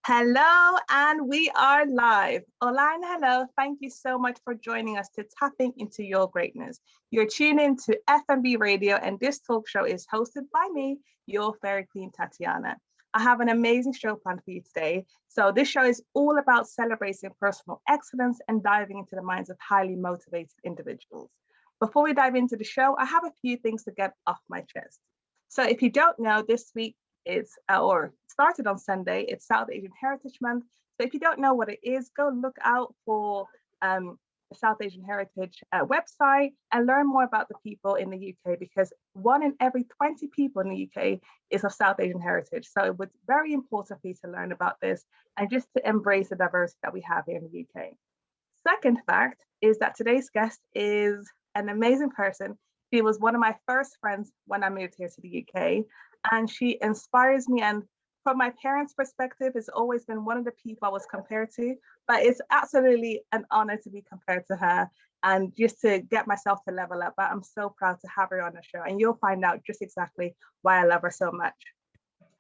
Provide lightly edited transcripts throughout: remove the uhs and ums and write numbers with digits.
Hello, and we are live. Hola and hello. Thank you so much for joining us to Tapping into Your Greatness. You're tuned in to FMB Radio, and this talk show is hosted by me, your fairy queen, Tatiana. I have an amazing show planned for you today. So this show is all about celebrating personal excellence and diving into the minds of highly motivated individuals. Before we dive into the show, I have a few things to get off my chest. So if you don't know, this week is, or started on Sunday, it's South Asian Heritage Month. So if you don't know what it is, go look out for the South Asian Heritage website and learn more about the people in the UK, because 1 in every 20 people in the UK is of South Asian heritage. So it was very important for you to learn about this and just to embrace the diversity that we have here in the UK. Second fact is that today's guest is an amazing person. She was one of my first friends when I moved here to the UK, and she inspires me. And from my parents' perspective, has always been one of the people I was compared to, but it's absolutely an honor to be compared to her and just to get myself to level up. But I'm so proud to have her on the show, and you'll find out just exactly why I love her so much.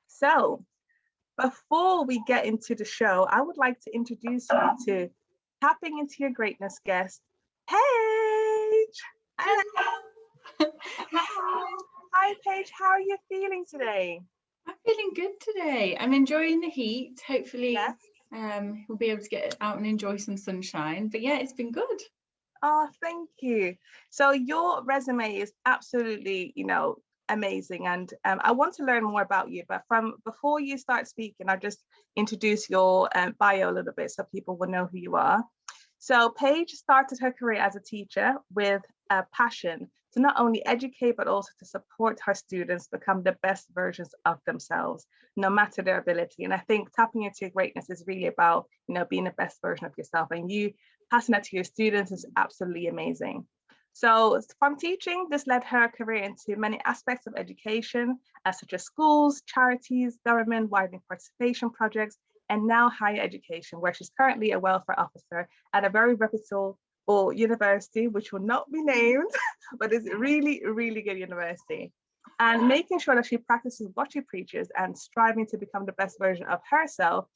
So before we get into the show, I would like to introduce you to Tapping into Your Greatness guest, Paige. Hello. Hi, Paige. How are you feeling today? I'm feeling good today. I'm enjoying the heat. Hopefully, Yes. We'll be able to get out and enjoy some sunshine. But yeah, it's been good. Oh, thank you. So your resume is absolutely, amazing. And I want to learn more about you. But before you start speaking, I'll just introduce your bio a little bit so people will know who you are. So Paige started her career as a teacher with a passion to not only educate, but also to support her students become the best versions of themselves, no matter their ability. And I think tapping into your greatness is really about, being the best version of yourself, and you passing that to your students is absolutely amazing. So from teaching, this led her career into many aspects of education, such as schools, charities, government, widening participation projects, and now higher education, where she's currently a welfare officer at a very reputable university, which will not be named, but it's really, really good university. And making sure that she practices what she preaches and striving to become the best version of herself.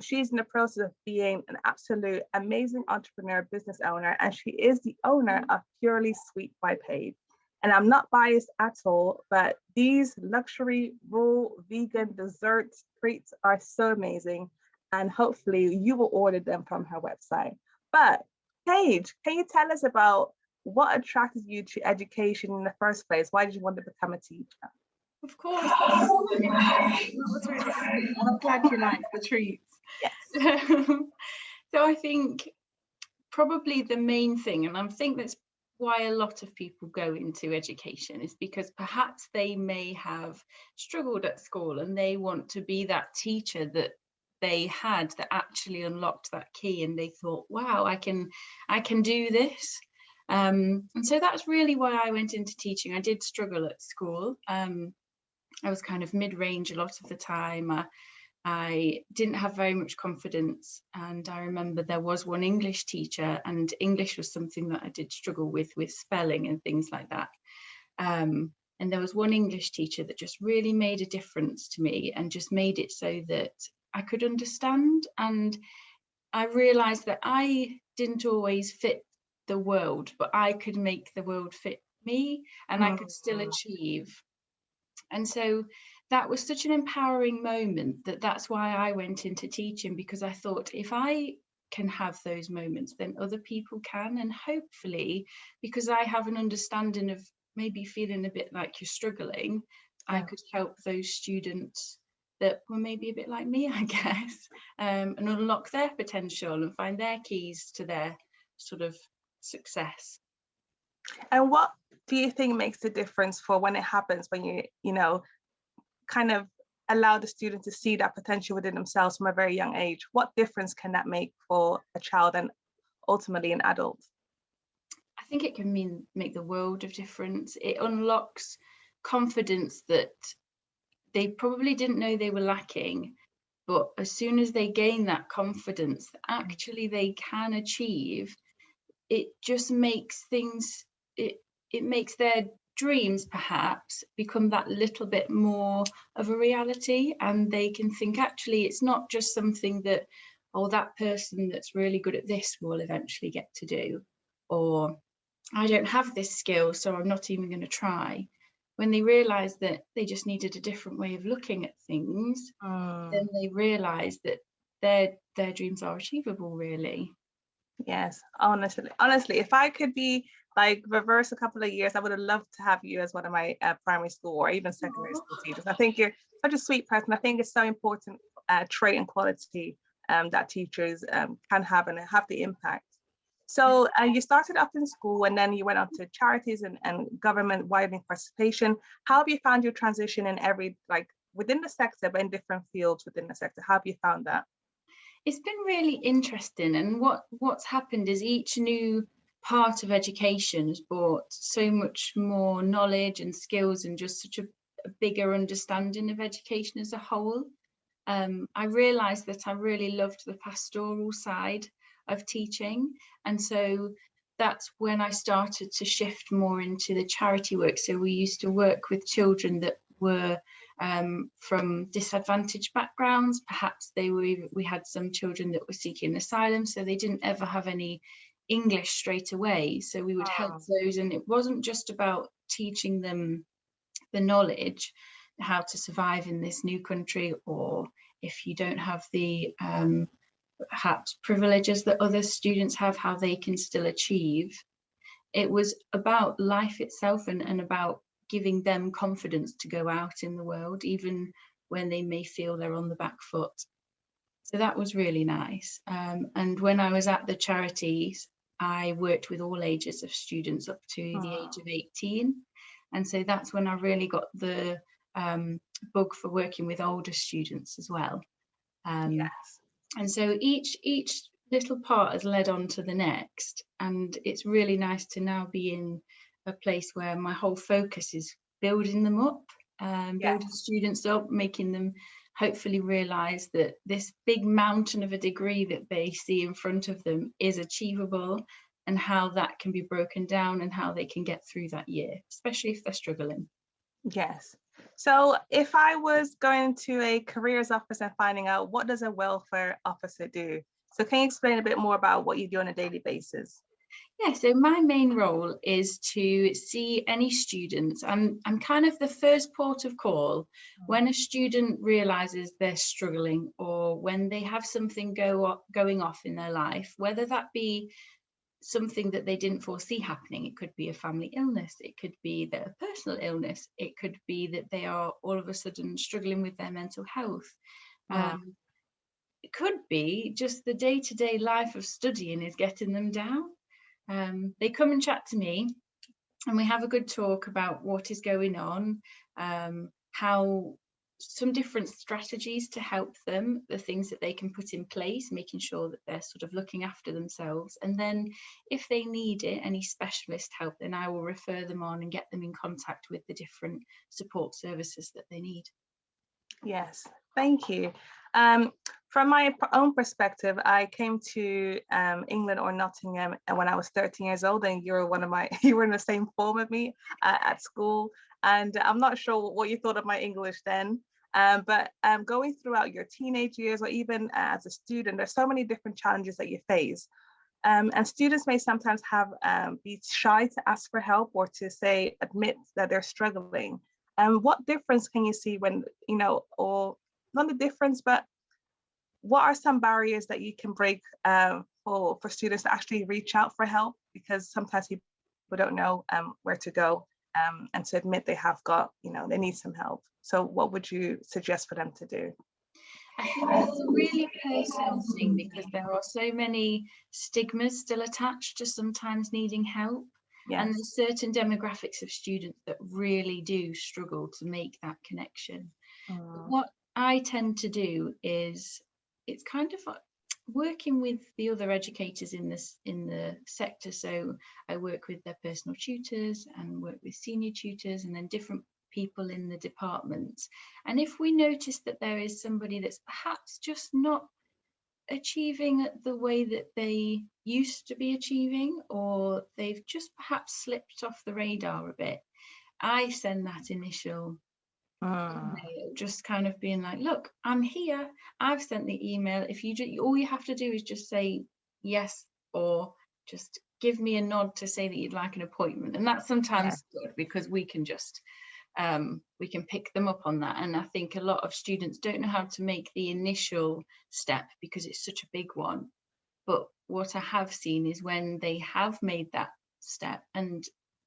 She's in the process of being an absolute amazing entrepreneur, business owner, and she is the owner of Purely Sweet by Paige. And I'm not biased at all, but these luxury raw vegan dessert treats are so amazing. And hopefully you will order them from her website. But Paige, can you tell us about what attracted you to education in the first place? Why did you want to become a teacher? Of course. That was really sweet. I'm glad you liked the treats. Yes. So I think probably the main thing, and I think that's why a lot of people go into education, is because perhaps they may have struggled at school and they want to be that teacher that they had that actually unlocked that key, and they thought, wow, I can do this. And so that's really why I went into teaching. I did struggle at school. I was kind of mid-range a lot of the time. I didn't have very much confidence, and I remember there was one English teacher, and English was something that I did struggle with spelling and things like that. And there was one English teacher that just really made a difference to me and just made it so that I could understand. And I realized that I didn't always fit the world, but I could make the world fit me, and I could still achieve. And so that was such an empowering moment that's why I went into teaching, because I thought, if I can have those moments, then other people can. And hopefully, because I have an understanding of maybe feeling a bit like you're struggling, I could help those students that were maybe a bit like me, I guess, and unlock their potential and find their keys to their sort of success. And what do you think makes the difference for when it happens, when you kind of allow the student to see that potential within themselves from a very young age? What difference can that make for a child and ultimately an adult? I think it can make the world of difference. It unlocks confidence that they probably didn't know they were lacking, but as soon as they gain that confidence that actually they can achieve, it just makes things, it makes their dreams perhaps become that little bit more of a reality, and they can think, actually, it's not just something that, oh, that person that's really good at this will eventually get to do, or I don't have this skill, so I'm not even going to try. When they realize that they just needed a different way of looking at things, then they realize that their dreams are achievable, really. Yes, honestly, if I could be like reverse a couple of years, I would have loved to have you as one of my primary school or even secondary school teachers. I think you're such a sweet person. I think it's so important trait and quality that teachers can have and have the impact. So you started up in school and then you went on to charities and government widening participation. How have you found your transition in every, like within the sector, but in different fields within the sector? How have you found that? It's been really interesting, and what's happened is each new part of education has brought so much more knowledge and skills and just such a bigger understanding of education as a whole. I realised that I really loved the pastoral side of teaching, and so that's when I started to shift more into the charity work. So we used to work with children that were from disadvantaged backgrounds. Perhaps we had some children that were seeking asylum, so they didn't ever have any English straight away. So we would help those, and it wasn't just about teaching them the knowledge, how to survive in this new country, or if you don't have the perhaps privileges that other students have, how they can still achieve. It was about life itself and about giving them confidence to go out in the world, even when they may feel they're on the back foot. So that was really nice. And when I was at the charities, I worked with all ages of students up to the age of 18. And so that's when I really got the bug for working with older students as well. Yes. And so each little part has led on to the next, and it's really nice to now be in a place where my whole focus is building them up, building students up, making them hopefully realize that this big mountain of a degree that they see in front of them is achievable, and how that can be broken down and how they can get through that year, especially if they're struggling. Yes. So if I was going to a careers office and finding out what does a welfare officer do? So can you explain a bit more about what you do on a daily basis? Yeah, so my main role is to see any students. I'm kind of the first port of call when a student realizes they're struggling, or when they have something going off in their life, whether that be something that they didn't foresee happening. It could be a family illness, it could be their personal illness, it could be that they are all of a sudden struggling with their mental health. It could be just the day-to-day life of studying is getting them down. They come and chat to me, and we have a good talk about what is going on, how some different strategies to help them, the things that they can put in place, making sure that they're sort of looking after themselves. And then if they need it, any specialist help, then I will refer them on and get them in contact with the different support services that they need. Yes, thank you. From my own perspective, I came to England or Nottingham when I was 13 years old, and you were in the same form with me at school. And I'm not sure what you thought of my English then, but going throughout your teenage years or even as a student, there's so many different challenges that you face. And students may sometimes be shy to ask for help or to admit that they're struggling. What difference can you see when, or not the difference, but what are some barriers that you can break for students to actually reach out for help? Because sometimes people don't know where to go and to admit they have got, they need some help. So what would you suggest for them to do? I think it's a really personal thing, because there are so many stigmas still attached to sometimes needing help. Yes. And there's certain demographics of students that really do struggle to make that connection. What I tend to do is, it's kind of working with the other educators in the sector. So I work with their personal tutors and work with senior tutors, and then different people in the departments. And if we notice that there is somebody that's perhaps just not achieving the way that they used to be achieving, or they've just perhaps slipped off the radar a bit, I send that initial email, just kind of being like, look, I'm here, I've sent the email. If you all you have to do is just say yes, or just give me a nod to say that you'd like an appointment. And that's sometimes good, because we can just we can pick them up on that. And I think a lot of students don't know how to make the initial step because it's such a big one. But what I have seen is when they have made that step, and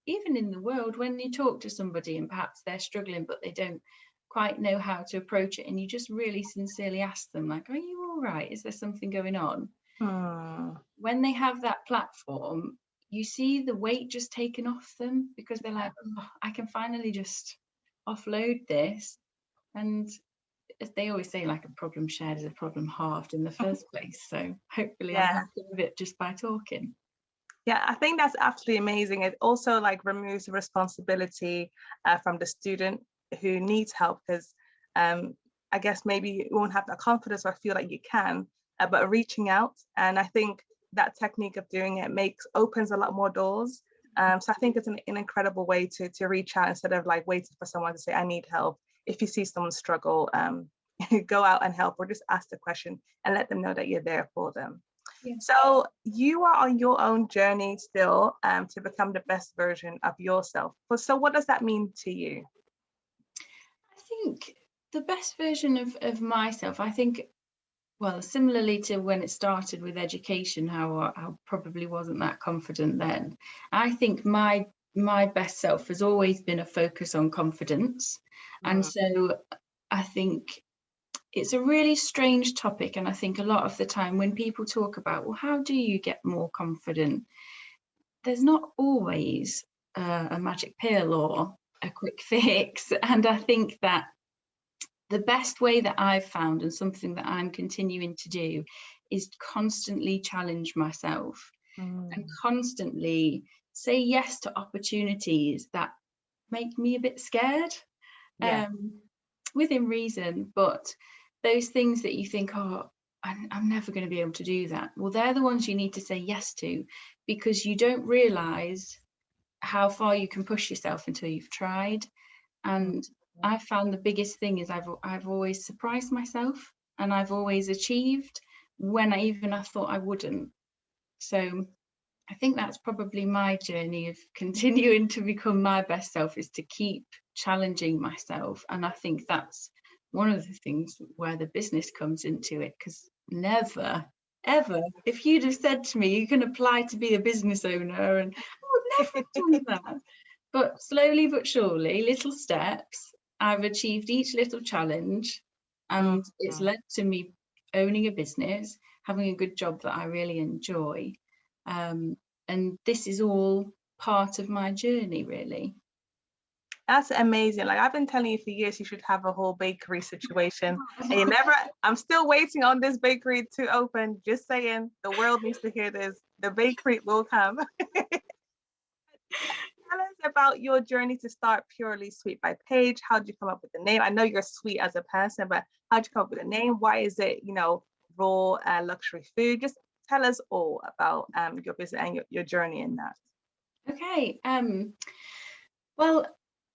even in the world, when you talk to somebody and perhaps they're struggling but they don't quite know how to approach it, and you just really sincerely ask them, like, are you all right? Is there something going on? When they have that platform, you see the weight just taken off them, because they're like, oh, I can finally just offload this. And as they always say, like, a problem shared is a problem halved in the first place. So hopefully I'm helping a bit just by talking. Yeah, I think that's absolutely amazing. It also like removes the responsibility from the student who needs help, because I guess maybe you won't have that confidence or feel like you can, but reaching out. And I think that technique of doing it opens a lot more doors. So I think it's an incredible way to reach out instead of like waiting for someone to say, I need help. If you see someone struggle, go out and help, or just ask the question and let them know that you're there for them. Yeah. So you are on your own journey still to become the best version of yourself. So what does that mean to you? I think the best version of myself, I think, well, similarly to when it started with education, how I probably wasn't that confident then. I think my best self has always been a focus on confidence. And so I think it's a really strange topic. And I think a lot of the time when people talk about, well, how do you get more confident? There's not always a magic pill or a quick fix. And I think that the best way that I've found, and something that I'm continuing to do, is constantly challenge myself and constantly say yes to opportunities that make me a bit scared, within reason. But those things that you think, oh, I'm never going to be able to do that, well, they're the ones you need to say yes to, because you don't realize how far you can push yourself until you've tried. And I found the biggest thing is I've always surprised myself, and I've always achieved when I thought I wouldn't. So I think that's probably my journey of continuing to become my best self, is to keep challenging myself. And I think that's one of the things where the business comes into it, because never, ever, if you'd have said to me, you can apply to be a business owner, and I would never have done that. But slowly but surely, little steps, I've achieved each little challenge, and it's led to me owning a business, having a good job that I really enjoy. And this is all part of my journey, really. That's amazing. Like, I've been telling you for years, you should have a whole bakery situation. And I'm still waiting on this bakery to open. Just saying, the world needs to hear this. The bakery will come. Tell us about your journey to start Purely Sweet by Paige. How did you come up with the name? I know you're sweet as a person, but how did you come up with the name? Why is it, raw luxury food? Just tell us all about your business and your journey in that. Okay. Well,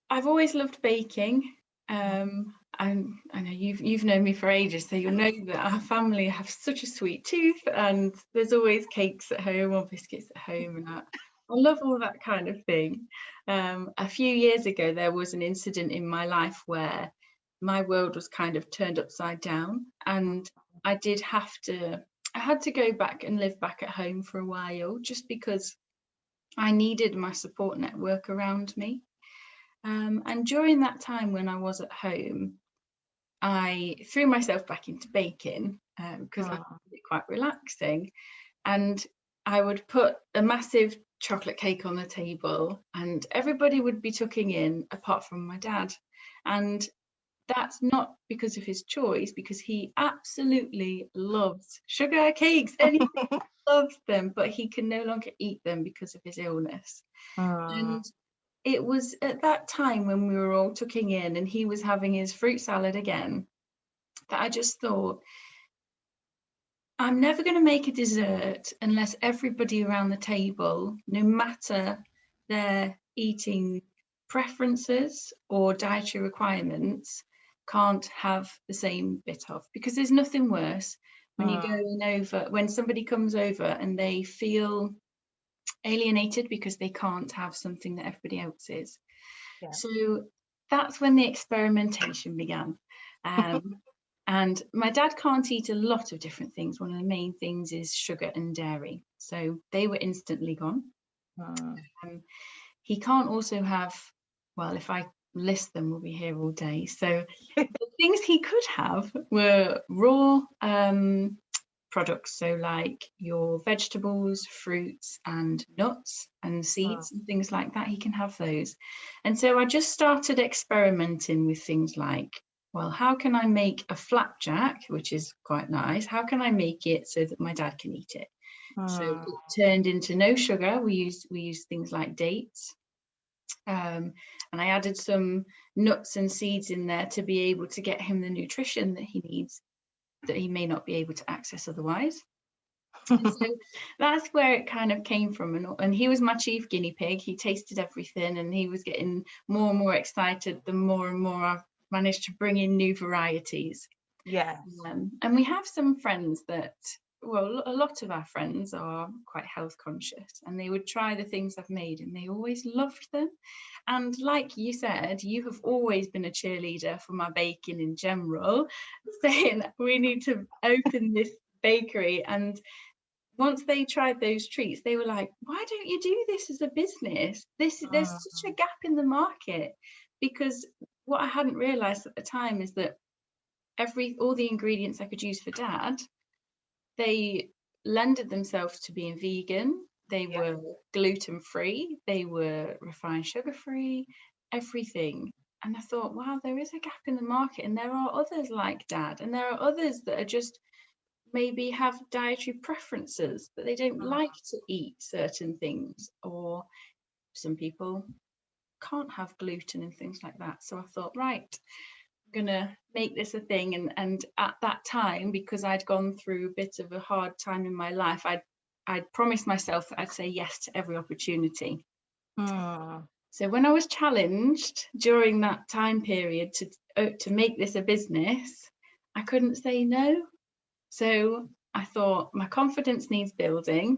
I've always loved baking. And I know you've known me for ages, so you'll know that our family have such a sweet tooth, and there's always cakes at home or biscuits at home, and I love all that kind of thing. A few years ago, there was an incident in my life where my world was kind of turned upside down, and I had to go back and live back at home for a while, just because I needed my support network around me. And during that time when I was at home, I threw myself back into baking because I found it quite relaxing. And I would put a massive chocolate cake on the table, and everybody would be tucking in apart from my dad. And that's not because of his choice, because he absolutely loves sugar cakes and he loves them, but he can no longer eat them because of his illness. And it was at that time when we were all tucking in and he was having his fruit salad again, that I just thought, I'm never going to make a dessert unless everybody around the table, no matter their eating preferences or dietary requirements can't have the same bit of, because there's nothing worse when you go in over, when somebody comes over and they feel alienated because they can't have something that everybody else is. Yeah. So that's when the experimentation began. And my dad can't eat a lot of different things. One of the main things is sugar and dairy. So they were instantly gone. He can't also have, well, if I list them, we'll be here all day. So the things he could have were raw products. So like your vegetables, fruits and nuts and seeds and things like that, he can have those. And so I just started experimenting with things like, well, how can I make a flapjack, which is quite nice? How can I make it so that my dad can eat it? So it turned into no sugar. We use things like dates. And I added some nuts and seeds in there to be able to get him the nutrition that he needs, that he may not be able to access otherwise. So that's where it kind of came from. And he was my chief guinea pig. He tasted everything and he was getting more and more excited the more and more I've managed to bring in new varieties. Yes. And we have some friends that, well, a lot of our friends are quite health conscious, and they would try the things I've made and they always loved them. And like you said, you have always been a cheerleader for my baking in general, saying we need to open this bakery. And once they tried those treats, they were like, why don't you do this as a business? There's such a gap in the market. Because what I hadn't realized at the time is that all the ingredients I could use for dad, they lended themselves to being vegan. They were gluten free, they were refined sugar free, everything. And I thought, wow, there is a gap in the market, and there are others like dad, and there are others that are just maybe have dietary preferences, that they don't like to eat certain things, or some people can't have gluten and things like that. So I thought, right, I'm gonna make this a thing. And at that time, because I'd gone through a bit of a hard time in my life, I'd promised myself that I'd say yes to every opportunity. So when I was challenged during that time period to make this a business, I couldn't say no. So I thought, my confidence needs building.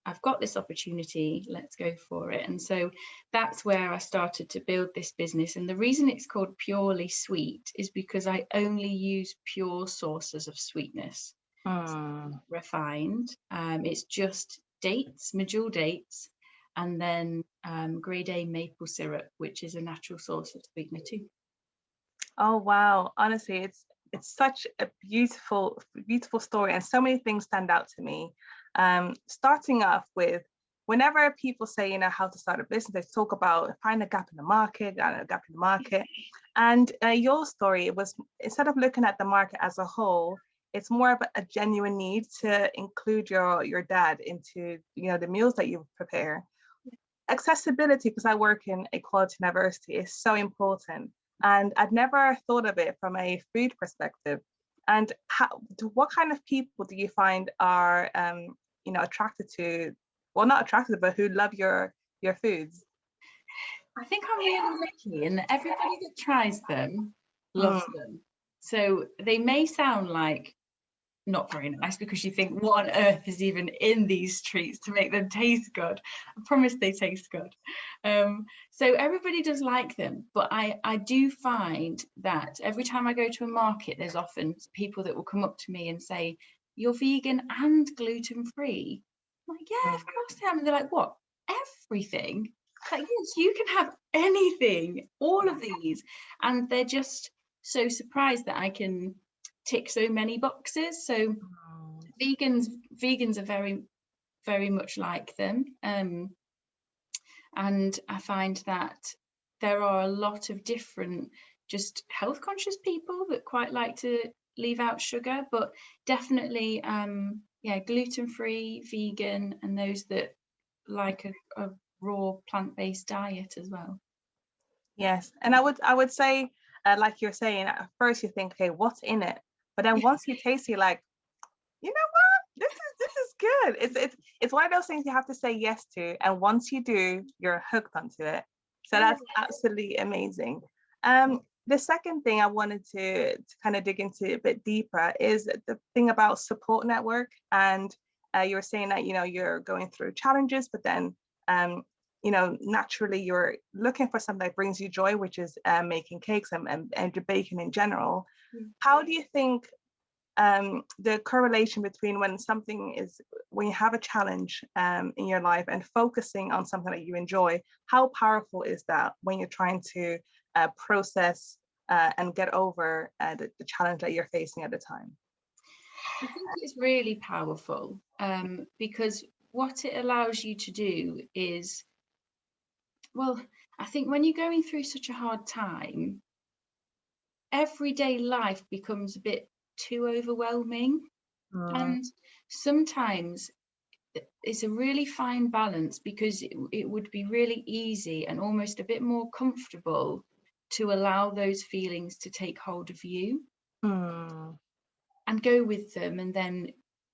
I've got this opportunity, let's go for it. And so that's where I started to build this business. And the reason it's called Purely Sweet is because I only use pure sources of sweetness. So refined. It's just dates, medjool dates, and then grade A maple syrup, which is a natural source of sweetener too. Oh wow, honestly, it's such a beautiful story, and so many things stand out to me. Starting off with, whenever people say, how to start a business, they talk about find a gap in the market, and your story was, instead of looking at the market as a whole, it's more of a genuine need to include your dad into the meals that you prepare. Accessibility, because I work in a quality university, is so important. And I'd never thought of it from a food perspective. And what kind of people do you find are, attracted to, well, not attracted, but who love your foods? I think I'm really lucky in that everybody that tries them loves them. So they may sound like not very nice, because you think, what on earth is even in these treats to make them taste good? I promise they taste good. So everybody does like them, but I do find that every time I go to a market, there's often people that will come up to me and say, you're vegan and gluten free? I'm like, yeah, of course I am. And they're like, what, everything? Like, yes, you can have anything, all of these. And they're just so surprised that I can tick so many boxes. So vegans are very, very much like them. And I find that there are a lot of different just health conscious people that quite like to leave out sugar, but definitely gluten-free, vegan, and those that like a raw plant-based diet as well. Yes, and I would say, like you're saying, at first you think, okay, what's in it? But then once you taste it, you're like, you know what? This is good. It's one of those things you have to say yes to, and once you do, you're hooked onto it. So that's absolutely amazing. The second thing I wanted to kind of dig into a bit deeper is the thing about support network. And you were saying that, you're going through challenges, but then, naturally you're looking for something that brings you joy, which is making cakes and baking in general. How do you think the correlation between when you have a challenge in your life and focusing on something that you enjoy, how powerful is that when you're trying to process and get over the challenge that you're facing at the time? I think it's really powerful because what it allows you to do is, I think when you're going through such a hard time, everyday life becomes a bit too overwhelming. And sometimes it's a really fine balance, because it would be really easy and almost a bit more comfortable to allow those feelings to take hold of you and go with them, and then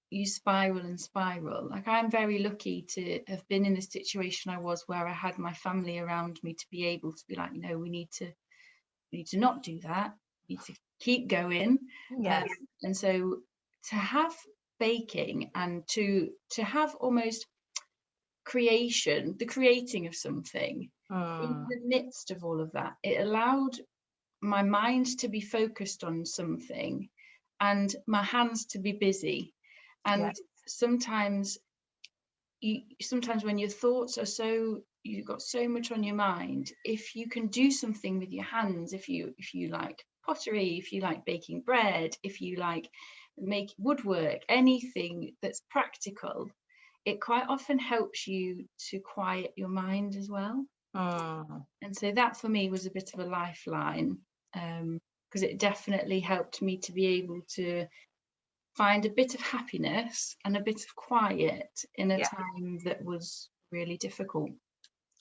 you spiral and spiral. Like, I'm very lucky to have been in the situation I was, where I had my family around me to be able to be like, we need to not do that. We need to keep going. Yes. And so to have baking and to have almost the creating of something in the midst of all of that, it allowed my mind to be focused on something and my hands to be busy. And sometimes when your thoughts are you've got so much on your mind, if you can do something with your hands, if you like pottery, if you like baking bread, if you like make woodwork, anything that's practical, it quite often helps you to quiet your mind as well. And so that for me was a bit of a lifeline, because it definitely helped me to be able to find a bit of happiness and a bit of quiet in a time that was really difficult.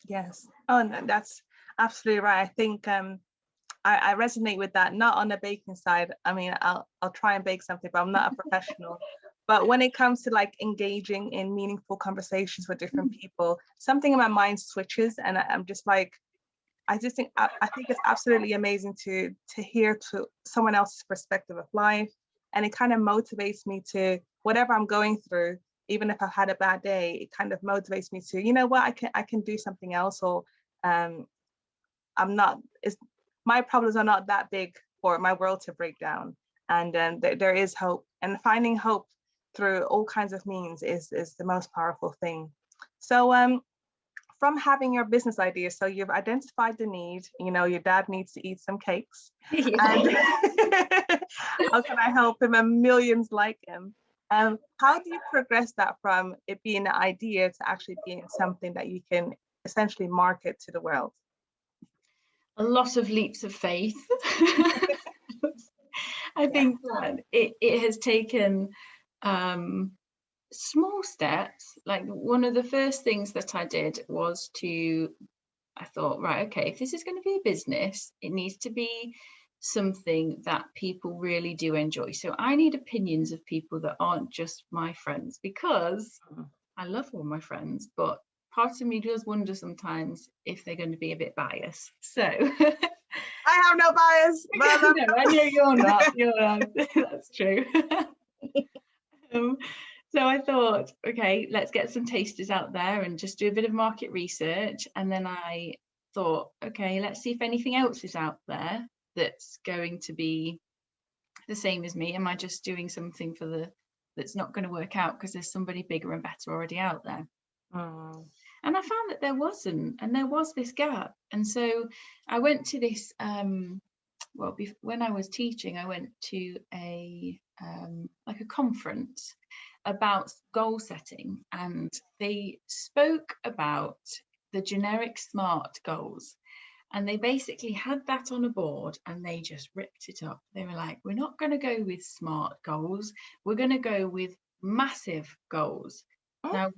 Yes. Oh, no, that's absolutely right. I think I resonate with that, not on the baking side. I mean, I'll try and bake something, but I'm not a professional. But when it comes to like engaging in meaningful conversations with different people, something in my mind switches, and I'm just like, I think it's absolutely amazing to hear to someone else's perspective of life, and it kind of motivates me to whatever I'm going through. Even if I've had a bad day, it kind of motivates me to, I can do something else, or my problems are not that big for my world to break down. And there is hope, and finding hope through all kinds of means is the most powerful thing. So from having your business idea, so you've identified the need, your dad needs to eat some cakes. And how can I help him and millions like him? How do you progress that from it being an idea to actually being something that you can essentially market to the world? A lot of leaps of faith. I think that it has taken small steps. Like, one of the first things that I did was I thought, right, okay, if this is going to be a business, it needs to be something that people really do enjoy. So I need opinions of people that aren't just my friends, because I love all my friends, but part of me does wonder sometimes if they're going to be a bit biased. So I have no bias. No, I know you're not. You're not. That's true. So I thought, okay, let's get some tasters out there and just do a bit of market research. And then I thought, okay, let's see if anything else is out there that's going to be the same as me. Am I just doing something that's not going to work out because there's somebody bigger and better already out there? And I found that there wasn't, and there was this gap. And so I went to this, when I was teaching, I went to a conference about goal setting, and they spoke about the generic SMART goals. And they basically had that on a board and they just ripped it up. They were like, we're not going to go with SMART goals. We're going to go with massive goals. Now,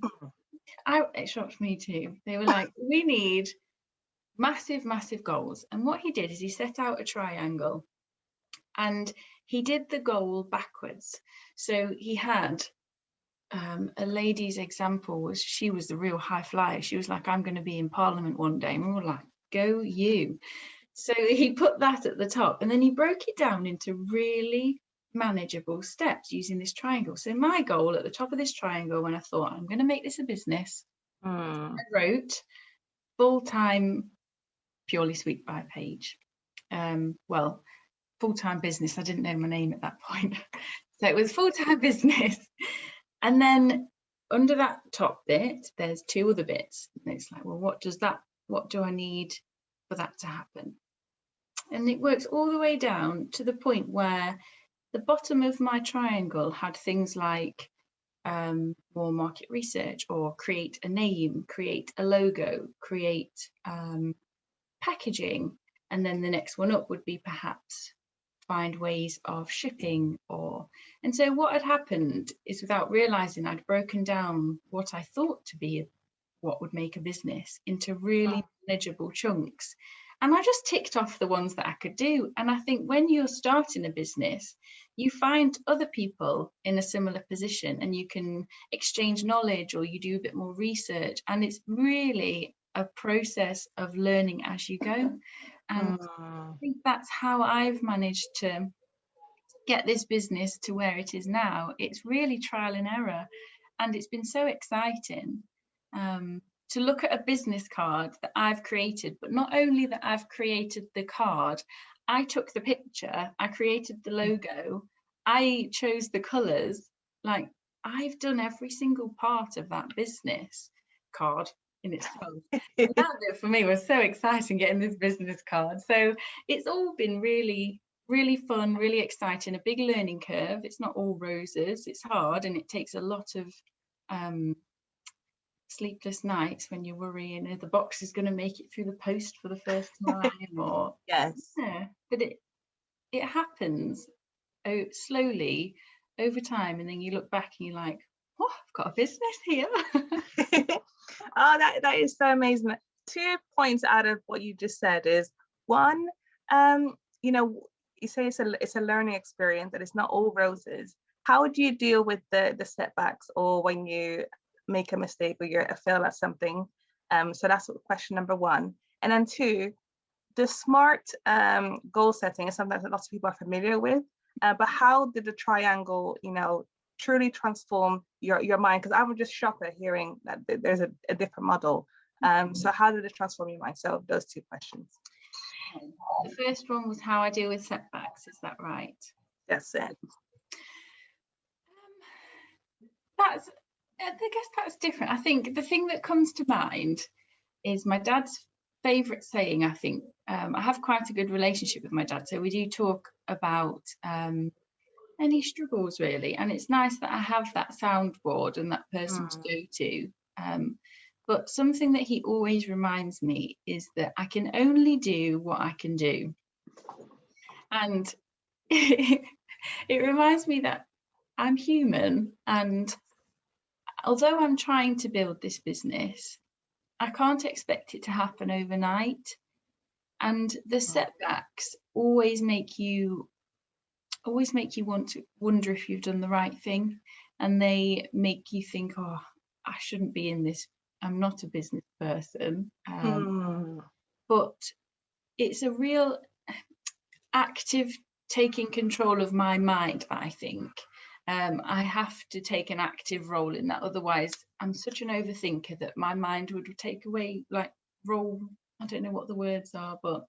it shocked me too. They were like, we need massive, massive goals. And what he did is he set out a triangle and he did the goal backwards. So he had a lady's example she was the real high flyer. She was like, I'm going to be in Parliament one day. And we were like, go you. So he put that at the top, and then he broke it down into really manageable steps using this triangle. So my goal at the top of this triangle, when I thought I'm going to make this a business, I wrote full-time Purely Sweet by Paige. Well, full-time business. I didn't know my name at that point. So it was full-time business. And then under that top bit, there's two other bits. And it's like, well, what do I need for that to happen? And it works all the way down to the point where the bottom of my triangle had things like more market research, or create a name, create a logo, create packaging. And then the next one up would be perhaps find ways of shipping. And so what had happened is, without realizing, I'd broken down what I thought to be what would make a business into really manageable chunks. And I just ticked off the ones that I could do. And I think when you're starting a business, you find other people in a similar position, and you can exchange knowledge, or you do a bit more research. And it's really a process of learning as you go. And I think that's how I've managed to get this business to where it is now. It's really trial and error. And it's been so exciting to look at a business card that I've created, but not only that I've created the card, I took the picture, I created the logo, I chose the colours. Like, I've done every single part of that business card in itself. And that bit for me was so exciting, getting this business card. So it's all been really, really fun, really exciting, a big learning curve. It's not all roses, it's hard, and it takes a lot of sleepless nights when you're worrying if the box is going to make it through the post for the first time, or yes, yeah, but it happens slowly over time, and then you look back and you're like, oh, I've got a business here. Oh, that is so amazing. 2 points out of what you just said is, one, you say it's a learning experience, that it's not all roses. How do you deal with the setbacks, or when you make a mistake, or you're a fail at something? So that's question number one. And then 2, the SMART goal setting is something that lots of people are familiar with, but how did the triangle, truly transform your mind? Because I was just shocked at hearing that there's a different model. So how did it transform your mind? So those 2 questions. The first one was how I deal with setbacks. Is that right? That's it. I guess that's different. I think the thing that comes to mind is my dad's favourite saying. I think I have quite a good relationship with my dad, so we do talk about any struggles, really, and it's nice that I have that soundboard and that person to go to. But something that he always reminds me is that I can only do what I can do. And it reminds me that I'm human, and although I'm trying to build this business, I can't expect it to happen overnight. And the setbacks always make you want to wonder if you've done the right thing, and they make you think, oh, I shouldn't be in this, I'm not a business person. But it's a real active taking control of my mind, I think. I have to take an active role in that, otherwise I'm such an overthinker that my mind would take away, I don't know what the words are, but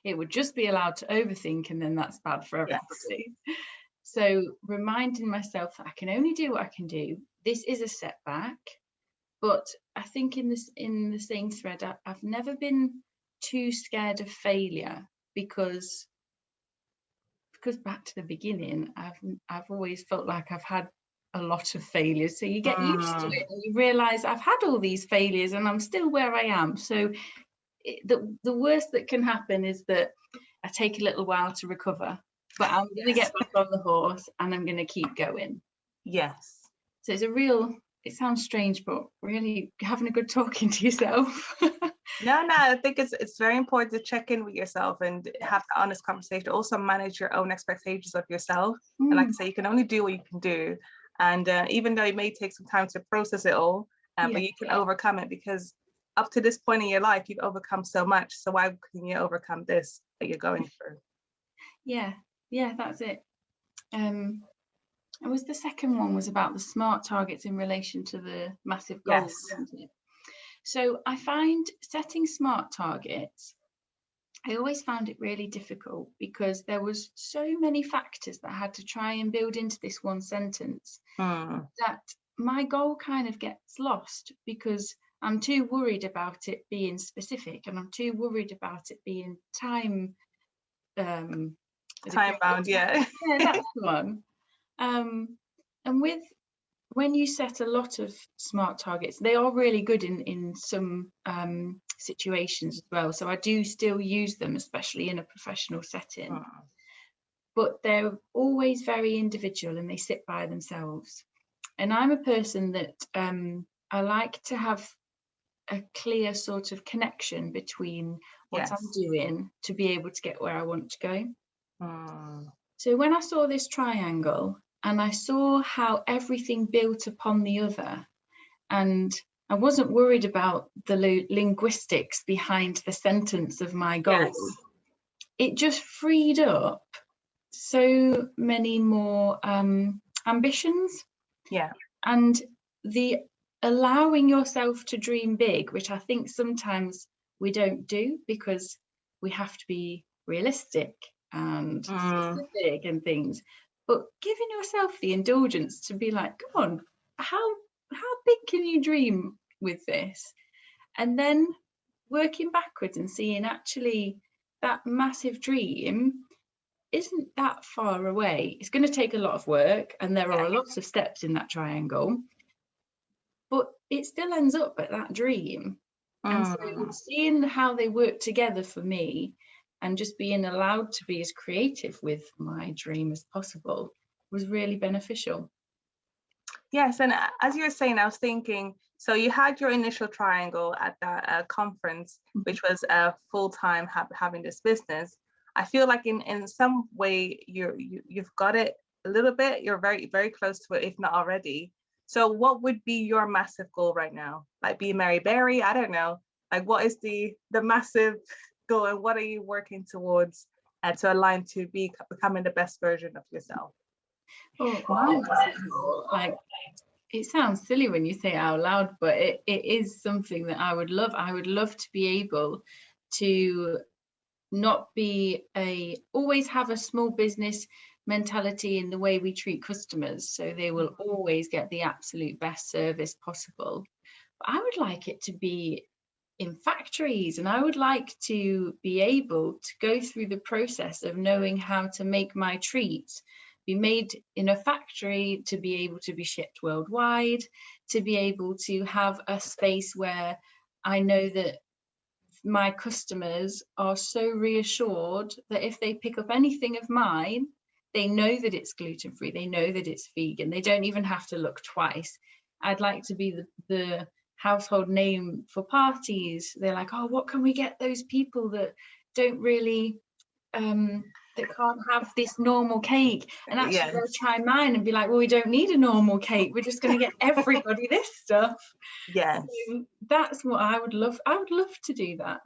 it would just be allowed to overthink, and then that's bad for everybody. Yes. So reminding myself that I can only do what I can do. This is a setback, but I think in the same thread, I've never been too scared of failure, because back to the beginning, I've always felt like I've had a lot of failures. So you get used to it, and you realise I've had all these failures and I'm still where I am. So the worst that can happen is that I take a little while to recover, but I'm going to get back on the horse and I'm going to keep going. Yes. So it's it sounds strange, but really having a good talking to yourself. No, I think it's very important to check in with yourself and have the honest conversation. Also manage your own expectations of yourself. And like I say, you can only do what you can do. And even though it may take some time to process it all, but you can overcome it, because up to this point in your life, you've overcome so much. So why can you overcome this that you're going through? Yeah, that's it. It was the second one was about the SMART targets in relation to the massive goals, wasn't it? So I find setting SMART targets, I always found it really difficult because there was so many factors that I had to try and build into this one sentence that my goal kind of gets lost because I'm too worried about it being specific, and I'm too worried about it being time bound. Yeah, that's the one. And when you set a lot of SMART targets, they are really good in some situations as well. So I do still use them, especially in a professional setting. But they're always very individual and they sit by themselves. And I'm a person that I like to have a clear sort of connection between what I'm doing to be able to get where I want to go. So when I saw this triangle and I saw how everything built upon the other, and I wasn't worried about the linguistics behind the sentence of my goal, it just freed up so many more ambitions. And the allowing yourself to dream big, which I think sometimes we don't do because we have to be realistic and specific and things, but giving yourself the indulgence to be like, come on, how big can you dream with this? And then working backwards and seeing actually that massive dream isn't that far away. It's going to take a lot of work and there are lots of steps in that triangle, but it still ends up at that dream. And so seeing how they work together for me and just being allowed to be as creative with my dream as possible was really beneficial. Yes, and as you were saying, I was thinking, so you had your initial triangle at that conference, which was full-time having this business. I feel like in some way you've got it a little bit. You're very, very close to it, if not already. So what would be your massive goal right now? Like be Mary Berry? I don't know. Like what is the massive goal and what are you working towards to align to becoming the best version of yourself? Oh, my massive goal, like, it sounds silly when you say it out loud, but it is something that I would love. I would love to be able to not be always have a small business mentality in the way we treat customers, so they will always get the absolute best service possible. But I would like it to be in factories, and I would like to be able to go through the process of knowing how to make my treats be made in a factory, to be able to be shipped worldwide, to be able to have a space where I know that my customers are so reassured that if they pick up anything of mine, they know that it's gluten-free, they know that it's vegan, they don't even have to look twice. I'd like to be the household name for parties. They're like, oh, what can we get those people that don't really that can't have this normal cake, and actually they'll try mine and be like, well, we don't need a normal cake, we're just going to get everybody this stuff. So that's what I would love to do that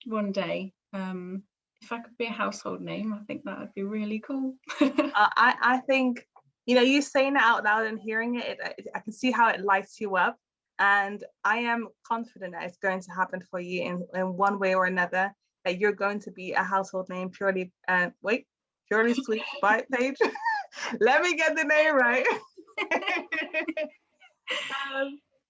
one day. If I could be a household name, I think that would be really cool. I think, you know, you saying it out loud and hearing it, I can see how it lights you up, and I am confident that it's going to happen for you in one way or another, that you're going to be a household name purely sweet by Paige. Let me get the name right.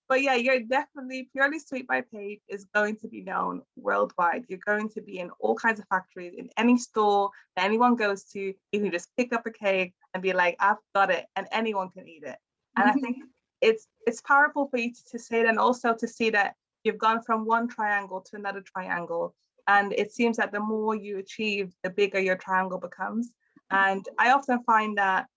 But yeah, you're definitely Purely Sweet by Paige is going to be known worldwide. You're going to be in all kinds of factories, in any store that anyone goes to. You can just pick up a cake and be like, I've got it, and anyone can eat it. And I think it's powerful for you to say that, and also to see that you've gone from one triangle to another triangle. And it seems that the more you achieve, the bigger your triangle becomes. And I often find that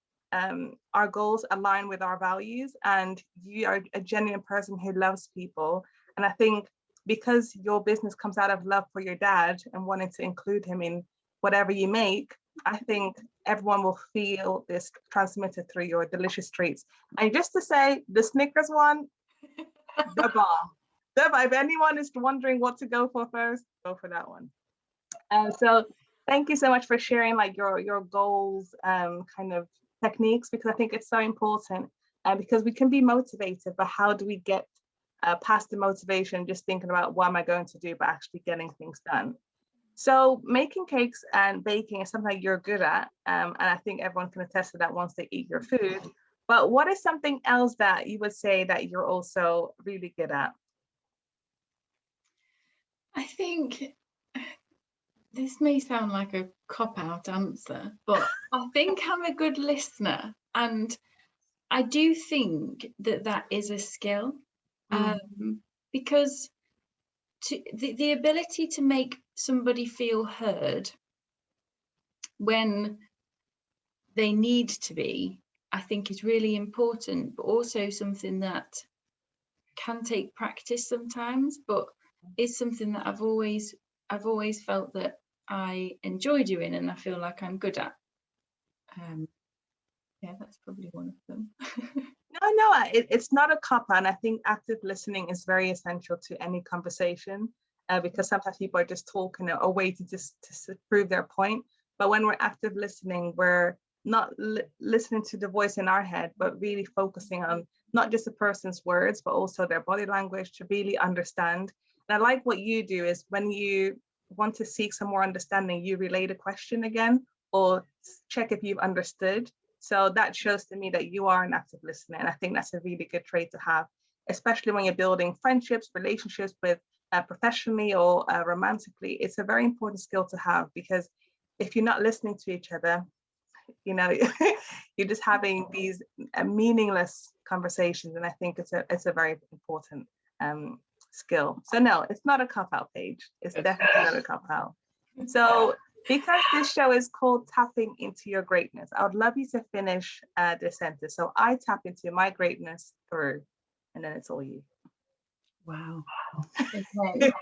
our goals align with our values, and you are a genuine person who loves people. And I think because your business comes out of love for your dad and wanting to include him in whatever you make, I think everyone will feel this transmitted through your delicious treats. And just to say, the Snickers one, the bomb. If anyone is wondering what to go for first, go for that one. So thank you so much for sharing like your goals, kind of techniques, because I think it's so important. Because we can be motivated, but how do we get past the motivation, just thinking about what am I going to do, but actually getting things done? So making cakes and baking is something you're good at, and I think everyone can attest to that once they eat your food. But what is something else that you would say that you're also really good at? I think this may sound like a cop-out answer, but I think I'm a good listener, and I do think that is a skill, because the ability to make somebody feel heard when they need to be, I think is really important, but also something that can take practice sometimes, but is something that I've always felt that I enjoy doing and I feel like I'm good at. Yeah, that's probably one of them. No, it's not a cop out. And I think active listening is very essential to any conversation, because sometimes people are just talking or waiting to prove their point. But when we're active listening, we're not listening to the voice in our head, but really focusing on not just the person's words, but also their body language to really understand. And I like what you do is when you want to seek some more understanding, you relay the question again or check if you've understood. So that shows to me that you are an active listener. And I think that's a really good trait to have, especially when you're building friendships, relationships with professionally or romantically. It's a very important skill to have, because if you're not listening to each other, you know, you're just having these meaningless conversations. And I think it's a very important skill. So no, it's not a cop-out, Paige. It's definitely not a cop-out. So because this show is called Tapping into Your Greatness, I would love you to finish this sentence. So I tap into my greatness through, and then it's all you. Wow. Okay.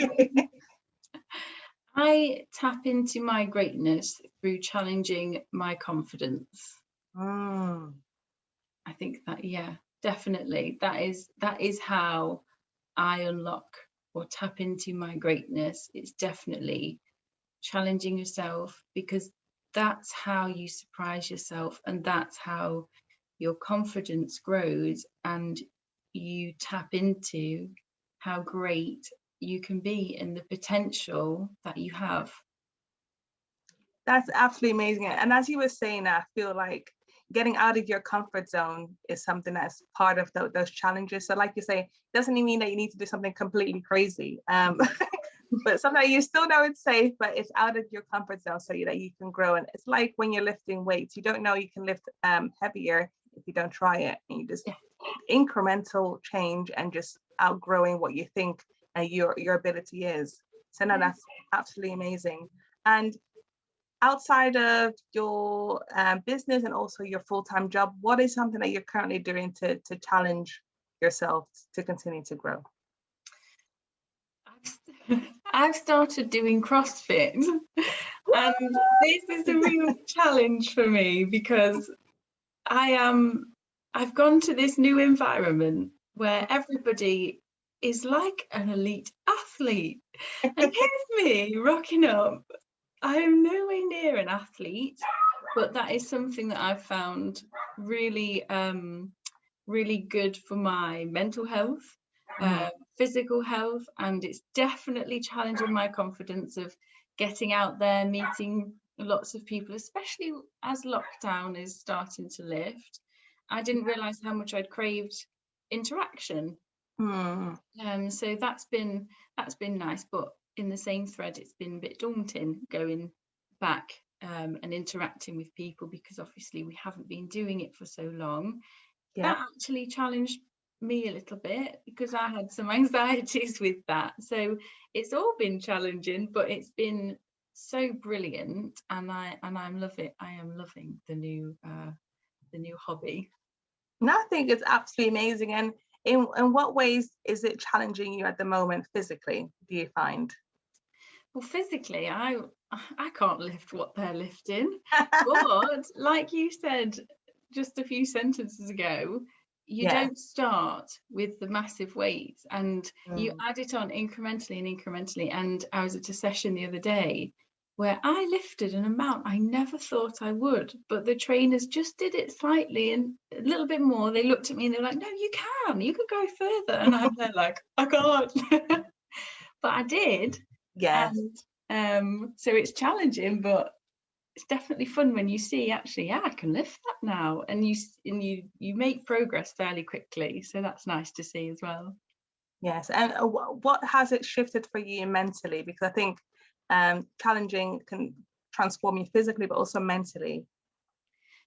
I tap into my greatness through challenging my confidence. I think that, yeah, definitely. That is how I unlock or tap into my greatness. It's definitely challenging yourself, because that's how you surprise yourself, and that's how your confidence grows and you tap into how great you can be and the potential that you have. That's absolutely amazing. And as you were saying, I feel like getting out of your comfort zone is something that's part of those challenges. So like you say, it doesn't mean that you need to do something completely crazy. But sometimes you still know it's safe, but it's out of your comfort zone so that you can grow. And it's like when you're lifting weights, you don't know you can lift heavier if you don't try it. And you just incremental change and just outgrowing what you think your ability is. So no, that's absolutely amazing. And outside of your business and also your full-time job, what is something that you're currently doing to challenge yourself to continue to grow? I've started doing CrossFit, and this is a real challenge for me, because I've gone to this new environment where everybody is like an elite athlete, and here's me rocking up. I am nowhere near an athlete, but that is something that I've found really, really good for my mental health, physical health, and it's definitely challenging my confidence of getting out there, meeting lots of people, especially as lockdown is starting to lift. I didn't realize how much I'd craved interaction. So that's been nice, but in the same thread, it's been a bit daunting going back and interacting with people, because obviously we haven't been doing it for so long. That actually challenged me a little bit, because I had some anxieties with that. So it's all been challenging, but it's been so brilliant, and I am loving the new hobby. And I think it's absolutely amazing. And in what ways is it challenging you at the moment physically, do you find? Well, physically, I can't lift what they're lifting, but like you said just a few sentences ago, You don't start with the massive weights, and you Mm. add it on incrementally and incrementally. And I was at a session the other day where I lifted an amount I never thought I would, but the trainers just did it slightly and a little bit more. They looked at me and they were like, no, you could go further. And I'm there like, I can't. But I did. Yes. And so it's challenging, but it's definitely fun when you see, actually, yeah, I can lift that now, and you make progress fairly quickly. So that's nice to see as well. Yes. And what has it shifted for you mentally? Because I think challenging can transform you physically, but also mentally.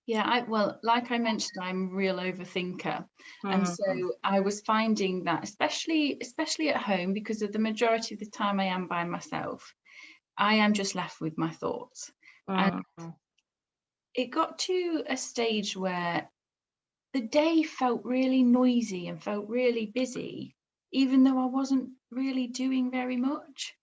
Yeah, well, like I mentioned, I'm a real overthinker. And so I was finding that, especially at home, because of the majority of the time I am by myself, I am just left with my thoughts. And it got to a stage where the day felt really noisy and felt really busy, even though I wasn't really doing very much.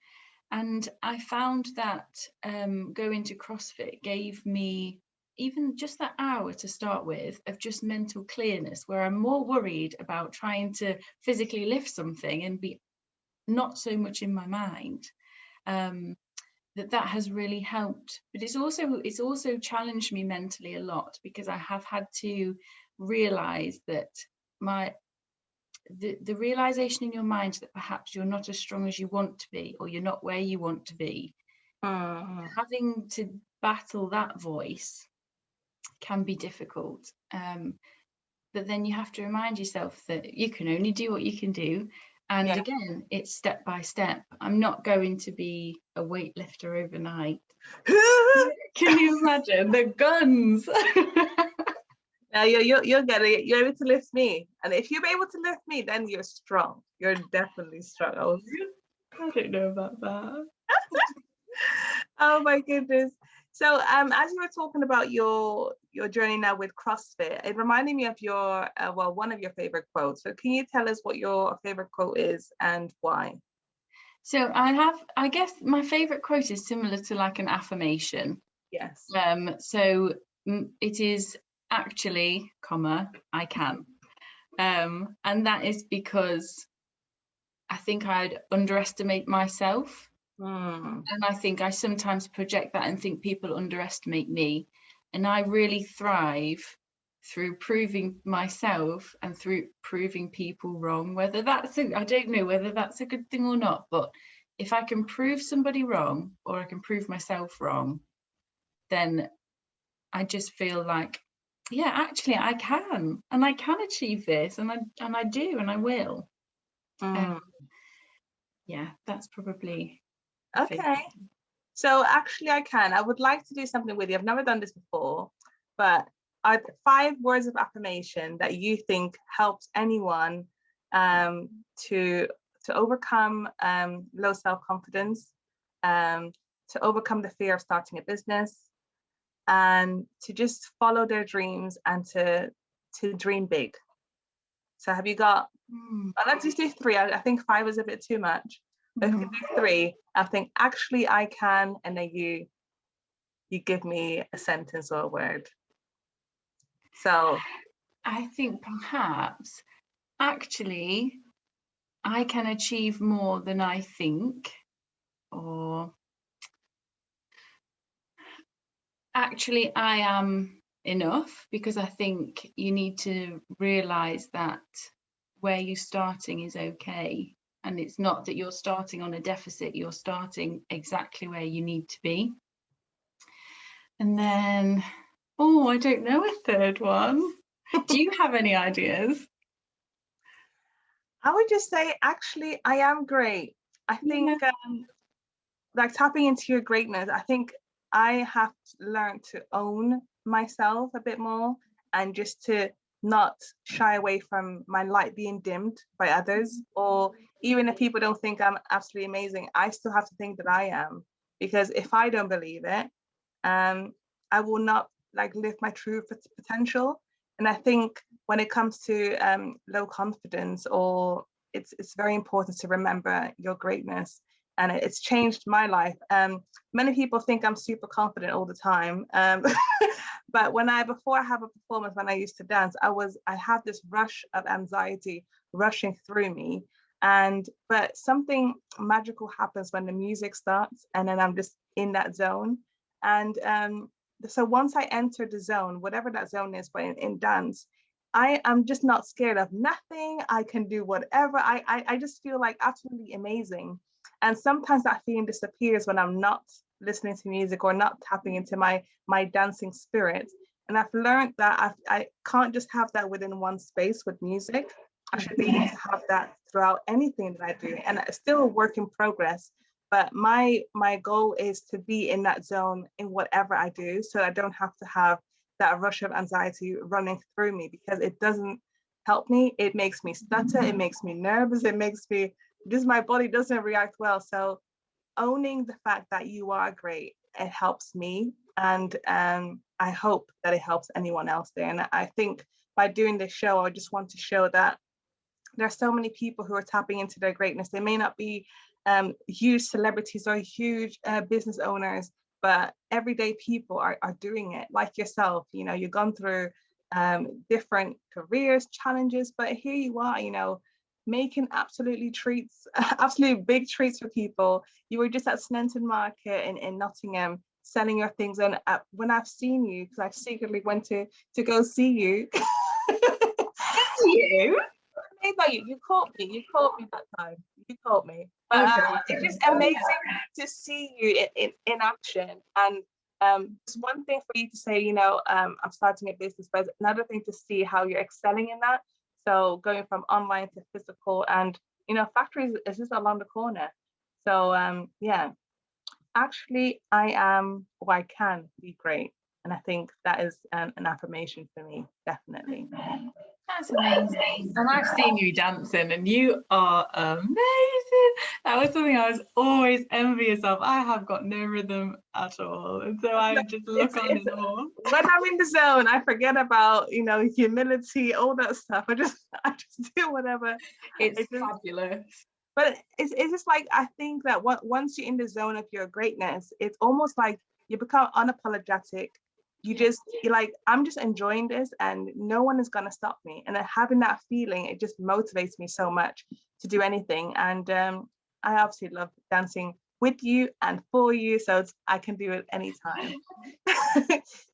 And I found that going to CrossFit gave me even just that hour to start with of just mental clearness, where I'm more worried about trying to physically lift something and be not so much in my mind. That has really helped. But it's also challenged me mentally a lot, because I have had to realize that the realization in your mind that perhaps you're not as strong as you want to be, or you're not where you want to be, having to battle that voice can be difficult. But then you have to remind yourself that you can only do what you can do. And again, it's step by step. I'm not going to be a weightlifter overnight. Can you imagine the guns? Now you're getting it. You're able to lift me, and if you're able to lift me, then you're strong. You're definitely strong. I don't know about that. Oh my goodness. So as you were talking about your journey now with CrossFit, it reminded me of your one of your favorite quotes. So can you tell us what your favorite quote is and why? So I guess my favorite quote is similar to like an affirmation. Yes. So it is actually, I can. And that is because I think I'd underestimate myself. And I think I sometimes project that and think people underestimate me. And I really thrive through proving myself and through proving people wrong, I don't know whether that's a good thing or not, but if I can prove somebody wrong, or I can prove myself wrong, then I just feel like, yeah, actually I can, and I can achieve this, and I do, and I will. Yeah, that's probably okay. So actually I would like to do something with you. I've never done this before, but 5 words of affirmation that you think helps anyone to overcome low self-confidence, to overcome the fear of starting a business, and to just follow their dreams and to dream big. So have you got, let's just do 3. I think 5 is a bit too much. But if you do 3, I think actually I can, and then you give me a sentence or a word. So I think perhaps actually I can achieve more than I think, or actually I am enough, because I think you need to realize that where you're starting is okay, and it's not that you're starting on a deficit, you're starting exactly where you need to be. And then, I don't know a third one. Do you have any ideas? I would just say, actually, I am great. I think like tapping into your greatness, I think I have learned to own myself a bit more, and just to not shy away from my light being dimmed by others, or even if people don't think I'm absolutely amazing, I still have to think that I am, because if I don't believe it, I will not live my true potential. And I think when it comes to low confidence, or it's very important to remember your greatness, and it's changed my life. Many people think I'm super confident all the time, But before I have a performance, when I used to dance, I had this rush of anxiety rushing through me. But something magical happens when the music starts, and then I'm just in that zone. And so once I enter the zone, whatever that zone is, but in dance, I am just not scared of nothing. I can do whatever. I just feel like absolutely amazing. And sometimes that feeling disappears when I'm not listening to music or not tapping into my dancing spirit. And I've learned that I can't just have that within one space with music. I should be able to have that throughout anything that I do. And it's still a work in progress. But my goal is to be in that zone in whatever I do, so I don't have to have that rush of anxiety running through me, because it doesn't help me. It makes me stutter. It makes me nervous. It makes me just, my body doesn't react well. So owning the fact that you are great, it helps me. And I hope that it helps anyone else there. And I think by doing this show, I just want to show that there are so many people who are tapping into their greatness. They may not be huge celebrities or huge business owners, but everyday people are doing it, like yourself. You know, you've gone through different careers, challenges, but here you are, you know, making absolute big treats for people. You were just at Sneinton Market in Nottingham selling your things. And when I've seen you, because I secretly went to go see you. You? You caught me that time. You caught me. But it's just amazing to see you in action. And it's one thing for you to say, you know, I'm starting a business, but it's another thing to see how you're excelling in that. So going from online to physical, and you know, factories is just along the corner. So yeah, actually I can be great. And I think that is an affirmation for me, definitely. That's amazing. And I've seen you dancing and you are amazing. That was something I was always envious of. I have got no rhythm at all. And so I just look on in awe. When I'm in the zone, I forget about, you know, humility, all that stuff. I just do whatever. It's fabulous. But it's just like, I think that once you're in the zone of your greatness, it's almost like you become unapologetic. You're like, I'm just enjoying this and no one is going to stop me. And then having that feeling, it just motivates me so much to do anything. And I absolutely love dancing with you and for you, so I can do it anytime.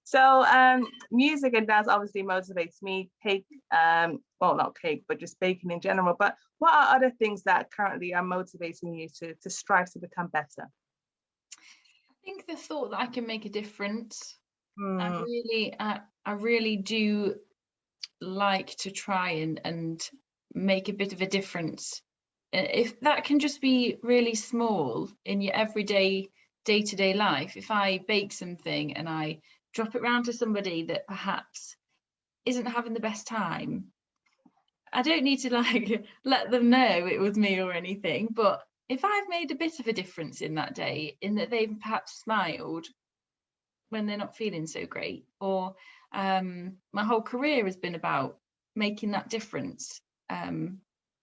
So music and dance obviously motivates me. Cake, well, not cake, but just baking in general. But what are other things that currently are motivating you to strive to become better? I think the thought that I can make a difference. I really do like to try and make a bit of a difference. If that can just be really small in your everyday, day-to-day life. If I bake something and I drop it round to somebody that perhaps isn't having the best time, I don't need to like let them know it was me or anything, but if I've made a bit of a difference in that day, in that they've perhaps smiled when they're not feeling so great, or my whole career has been about making that difference,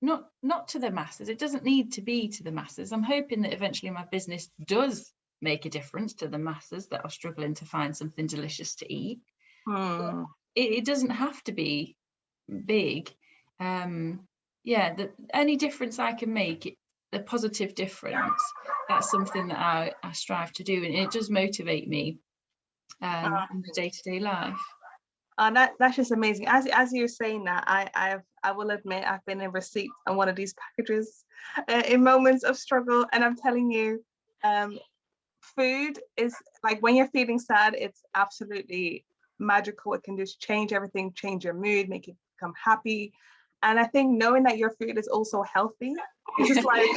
not to the masses. It doesn't need to be to the masses. I'm hoping that eventually my business does make a difference to the masses that are struggling to find something delicious to eat. It doesn't have to be big. Any difference I can make, the positive difference, that's something that I strive to do, and it does motivate me in the day-to-day life. That's just amazing. As you're saying that, I will admit I've been in receipt on one of these packages in moments of struggle, and I'm telling you, food is like, when you're feeling sad, it's absolutely magical. It can just change everything, change your mood, make you become happy. And I think knowing that your food is also healthy, it's just like,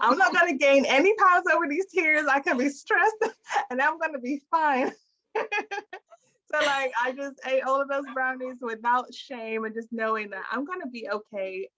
I'm not going to gain any pounds over these tears. I can be stressed and I'm going to be fine. So like, I just ate all of those brownies without shame, and just knowing that I'm going to be okay,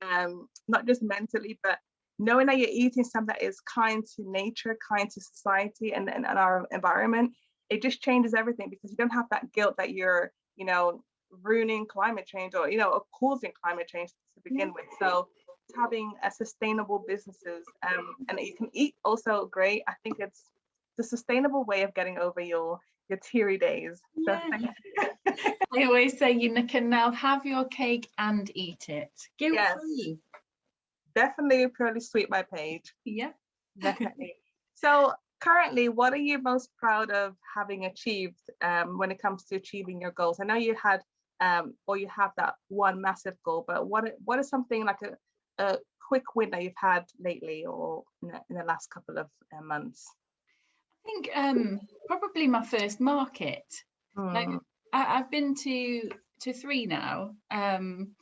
not just mentally, but knowing that you're eating something that is kind to nature, kind to society and our environment. It just changes everything, because you don't have that guilt that you're, you know, ruining climate change, or, you know, or causing climate change to begin with. So having a sustainable businesses, and you can eat also great. I think it's the sustainable way of getting over your your teary days. So Yeah. thank you. I always say you can now have your cake and eat it. Guilt Yes, free. definitely Purely Sweet by Paige. Yeah. Definitely. So currently, what are you most proud of having achieved when it comes to achieving your goals? I know you had or you have that one massive goal, but what is something like a quick win that you've had lately or in the last couple of months? I think probably my first market. Like Hmm. I've been to three now, and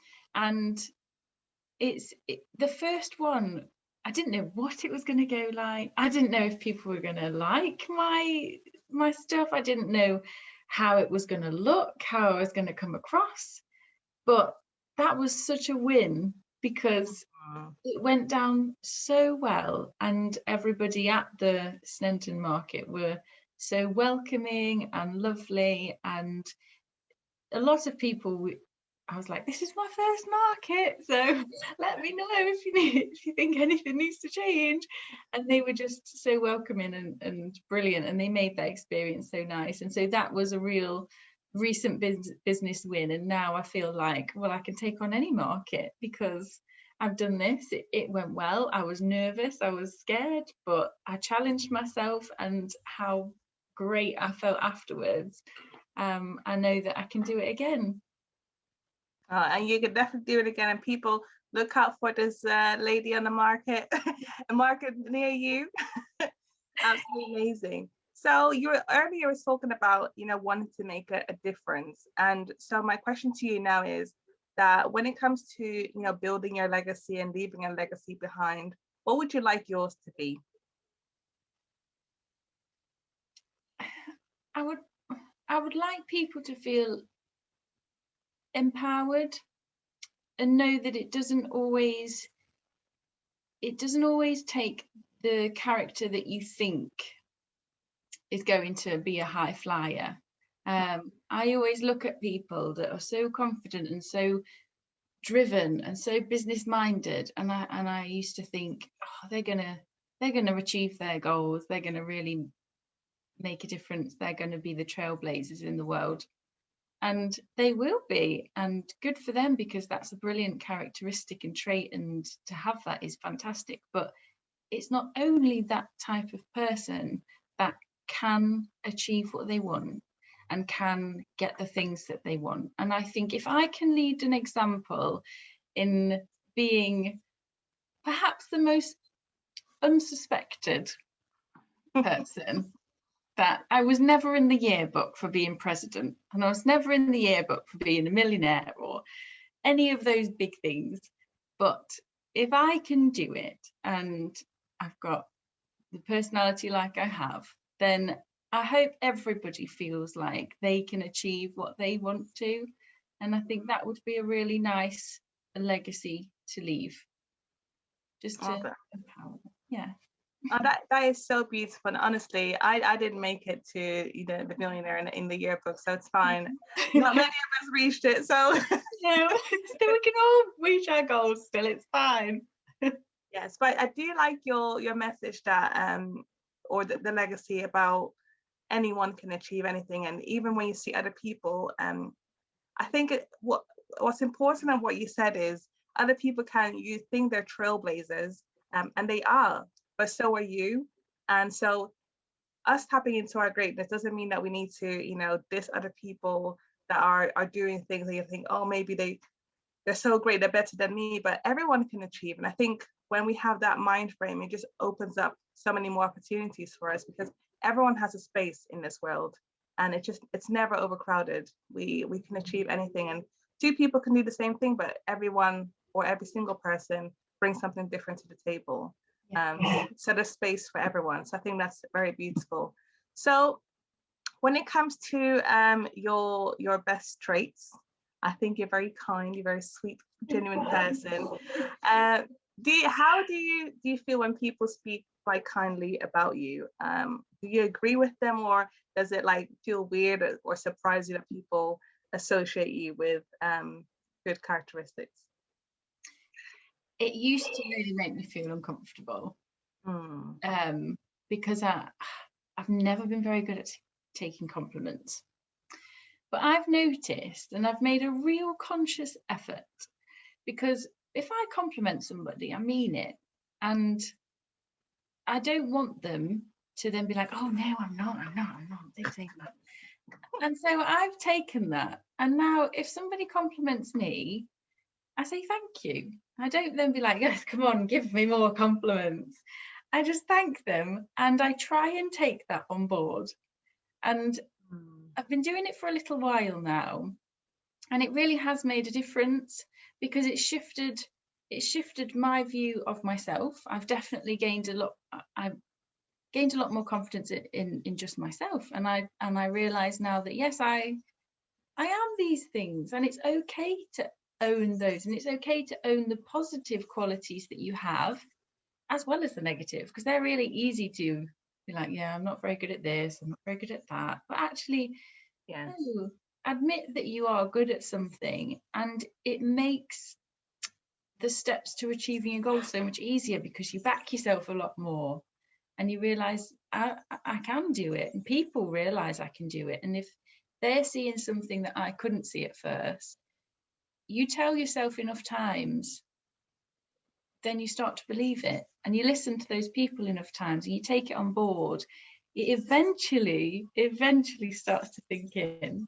the first one. I didn't know what it was going to go like. I didn't know if people were going to like my stuff. I didn't know how it was going to look, how I was going to come across. But that was such a win because it went down so well, and everybody at the Sneinton market were so welcoming and lovely, and a lot of people. I was like, this is my first market, so let me know if you think anything needs to change. And they were just so welcoming and brilliant, and they made that experience so nice. And so that was a real recent business win. And now I feel like, well, I can take on any market because I've done this. It went well. I was nervous, I was scared, but I challenged myself, and how great I felt afterwards. I know that I can do it again. And you can definitely do it again. And people, look out for this lady on the market, a market near you. Absolutely amazing. So you were earlier was talking about, wanting to make a difference. And so my question to you now is that when it comes to, building your legacy and leaving a legacy behind, what would you like yours to be? I would like people to feel empowered and know that it doesn't always take the character that you think is going to be a high flyer. I always look at people that are so confident and so driven and so business minded, and I used to think, oh, they're gonna achieve their goals, they're gonna really make a difference, they're going to be the trailblazers in the world. And they will be, and good for them, because that's a brilliant characteristic and trait, and to have that is fantastic. But it's not only that type of person that can achieve what they want and can get the things that they want. And I think if I can lead an example in being perhaps the most unsuspected person, that I was never in the yearbook for being president, and I was never in the yearbook for being a millionaire or any of those big things. But if I can do it, and I've got the personality like I have, then I hope everybody feels like they can achieve what they want to. And I think that would be a really nice legacy to leave, just to empower them. Yeah. Oh, that is so beautiful. And honestly, I didn't make it to the millionaire in the yearbook, so it's fine. Not many of us reached it, so No, still we can all reach our goals still, it's fine. yes. But I do like your message that or the legacy about anyone can achieve anything, and even when you see other people, I think what's important and what you said is other people you think they're trailblazers, and they are, but so are you. And so us tapping into our greatness doesn't mean that we need to, diss other people that are doing things that you think, oh, maybe they're so great, they're better than me, but everyone can achieve. And I think when we have that mind frame, it just opens up so many more opportunities for us, because everyone has a space in this world, and it's never overcrowded. We can achieve anything, and two people can do the same thing, but everyone or every single person brings something different to the table. So there's space for everyone. So I think that's very beautiful. So when it comes to your best traits, I think you're very kind, you're a very sweet, genuine person. How do you feel when people speak quite kindly about you? Do you agree with them, or does it feel weird or surprise you that people associate you with good characteristics? It used to really make me feel uncomfortable, Hmm. because I've never been very good at taking compliments. But I've noticed, and I've made a real conscious effort, because if I compliment somebody, I mean it. And I don't want them to then be like, oh, no, I'm not. They say that. And so I've taken that. And now if somebody compliments me, I say thank you. I don't then be like, yes, come on, give me more compliments. I just thank them, and I try and take that on board. And I've been doing it for a little while now, and it really has made a difference, because it shifted my view of myself. I've definitely gained a lot. I've gained a lot more confidence in just myself, and I realize now that yes, I am these things, and it's okay to own those, and it's okay to own the positive qualities that you have as well as the negative, because they're really easy to be like, yeah, I'm not very good at this, I'm not very good at that. But actually, Yes. no, admit that you are good at something, and it makes the steps to achieving your goal so much easier, because you back yourself a lot more, and you realize I can do it, and people realize I can do it. And if they're seeing something that I couldn't see at first, you tell yourself enough times, then you start to believe it, and you listen to those people enough times, and you take it on board. It eventually starts to sink in.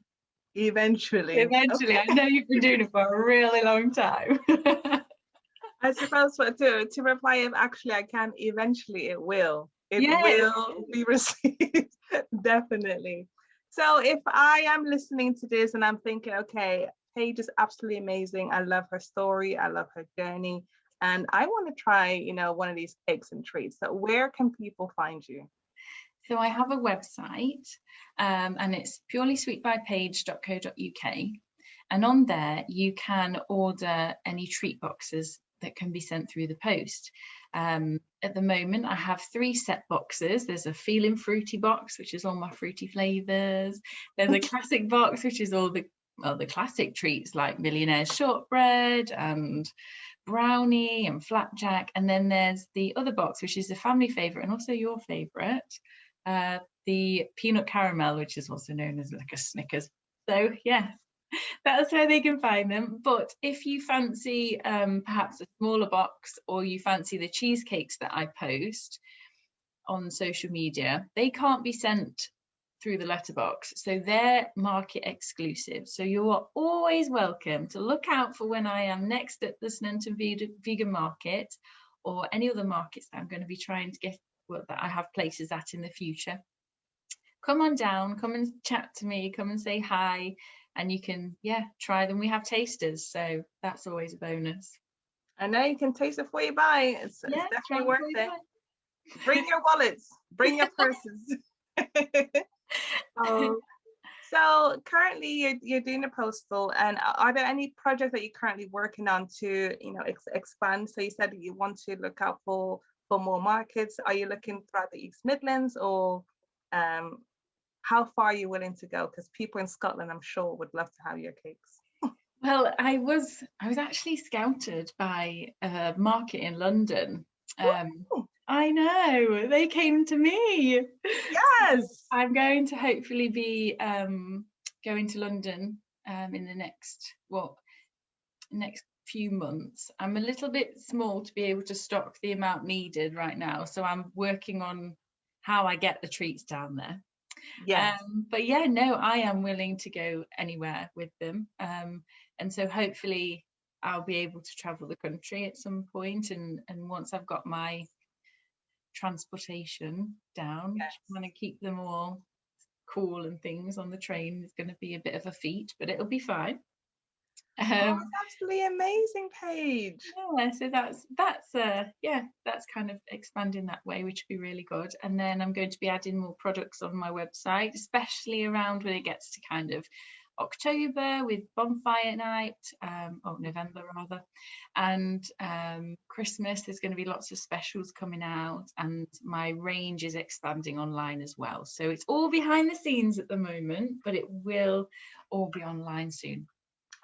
Eventually. Okay. I know you've been doing it for a really long time. I suppose to reply, if actually I can, eventually it will. It will be received. Definitely. So if I am listening to this and I'm thinking, okay, Paige is absolutely amazing. I love her story. I love her journey. And I want to try, one of these cakes and treats. So where can people find you? So I have a website, and it's purelysweetbypaige.co.uk. And on there, you can order any treat boxes that can be sent through the post. At the moment, I have 3 set boxes. There's a feeling fruity box, which is all my fruity flavors. There's a classic box, which is all the classic treats like Millionaire's shortbread and brownie and flapjack. And then there's the other box, which is a family favorite and also your favorite, the peanut caramel, which is also known as like a Snickers. So yeah, that's where they can find them. But if you fancy perhaps a smaller box, or you fancy the cheesecakes that I post on social media, they can't be sent through the letterbox, so they're market exclusive. So you are always welcome to look out for when I am next at the Snunton Vegan Market, or any other markets that I'm going to be trying to get, that I have places at in the future. Come on down, come and chat to me, come and say hi, and you can try them. We have tasters, so that's always a bonus. I know you can taste it before you buy. It's definitely worth it. Bring your wallets, bring your purses. So currently you're doing a postal, and are there any projects that you're currently working on to expand? So you said that you want to look out for more markets. Are you looking throughout the East Midlands, or how far are you willing to go? Because people in Scotland, I'm sure, would love to have your cakes. Well, I was actually scouted by a market in London. I know, they came to me. Yes. I'm going to hopefully be going to London in the next few months. I'm a little bit small to be able to stock the amount needed right now, so I'm working on how I get the treats down there. Yeah. But yeah, no, I am willing to go anywhere with them. And so hopefully I'll be able to travel the country at some point, and once I've got my transportation down, trying to keep them all cool and things on the train is going to be a bit of a feat, but it'll be fine. That's absolutely amazing, Paige. Yeah, so that's kind of expanding that way, which would be really good. And then I'm going to be adding more products on my website, especially around when it gets to kind of October with bonfire night, November rather, and Christmas. There's going to be lots of specials coming out, and my range is expanding online as well. So it's all behind the scenes at the moment, but it will all be online soon.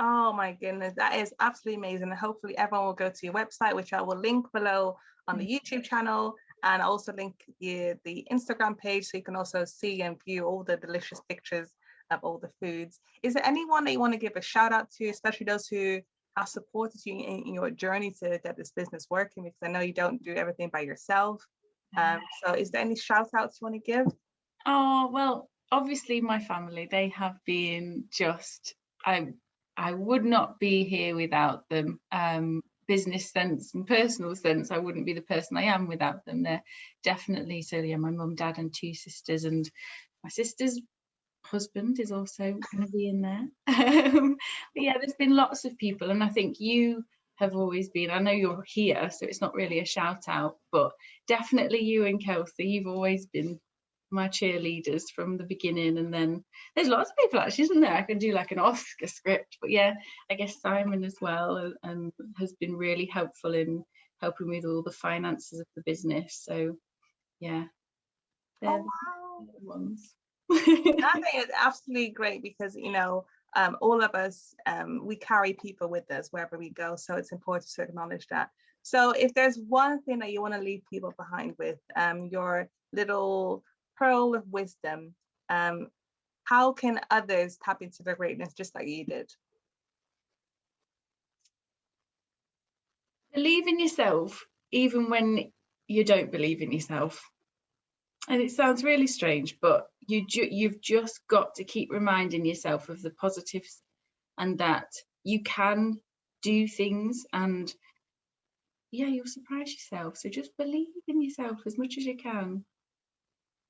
Oh my goodness, that is absolutely amazing. And hopefully everyone will go to your website, which I will link below on the YouTube channel. And I'll also link the Instagram page so you can also see and view all the delicious pictures of all the foods. Is there anyone that you want to give a shout out to, especially those who have supported you in your journey to get this business working? Because I know you don't do everything by yourself. So is there any shout outs you want to give? Oh, well, obviously my family, they have been just, I would not be here without them. Business sense and personal sense, I wouldn't be the person I am without them. They're definitely, so yeah, my mum, dad and 2 sisters, and my sister's husband is also going to be in there. But yeah, there's been lots of people, and I think you have always been, I know you're here, so it's not really a shout out, but definitely you and Kelsey, you've always been my cheerleaders from the beginning. And then there's lots of people actually, isn't there? I could do like an Oscar script, but yeah, I guess Simon as well, and has been really helpful in helping with all the finances of the business. So yeah, they're wow. the ones. I think it's absolutely great because, you know, all of us, we carry people with us wherever we go. So it's important to acknowledge that. So if there's one thing that you want to leave people behind with, your little pearl of wisdom, how can others tap into their greatness just like you did? Believe in yourself, even when you don't believe in yourself. And it sounds really strange, but you've just got to keep reminding yourself of the positives and that you can do things, and yeah, you'll surprise yourself. So just believe in yourself as much as you can.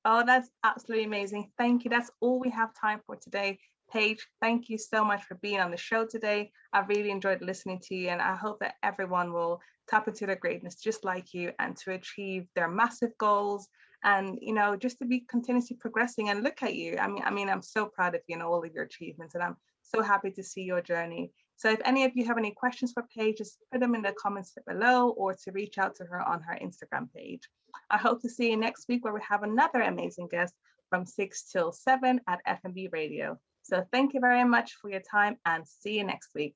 Oh, that's absolutely amazing. Thank you. That's all we have time for today. Paige, thank you so much for being on the show today. I really enjoyed listening to you, and I hope that everyone will tap into their greatness just like you and to achieve their massive goals, and, you know, just to be continuously progressing. And look at you. I mean, I'm so proud of you and all of your achievements, and I'm so happy to see your journey. So if any of you have any questions for Paige, just put them in the comments below or to reach out to her on her Instagram page. I hope to see you next week where we have another amazing guest from 6 till 7 at F&B Radio. So thank you very much for your time and see you next week.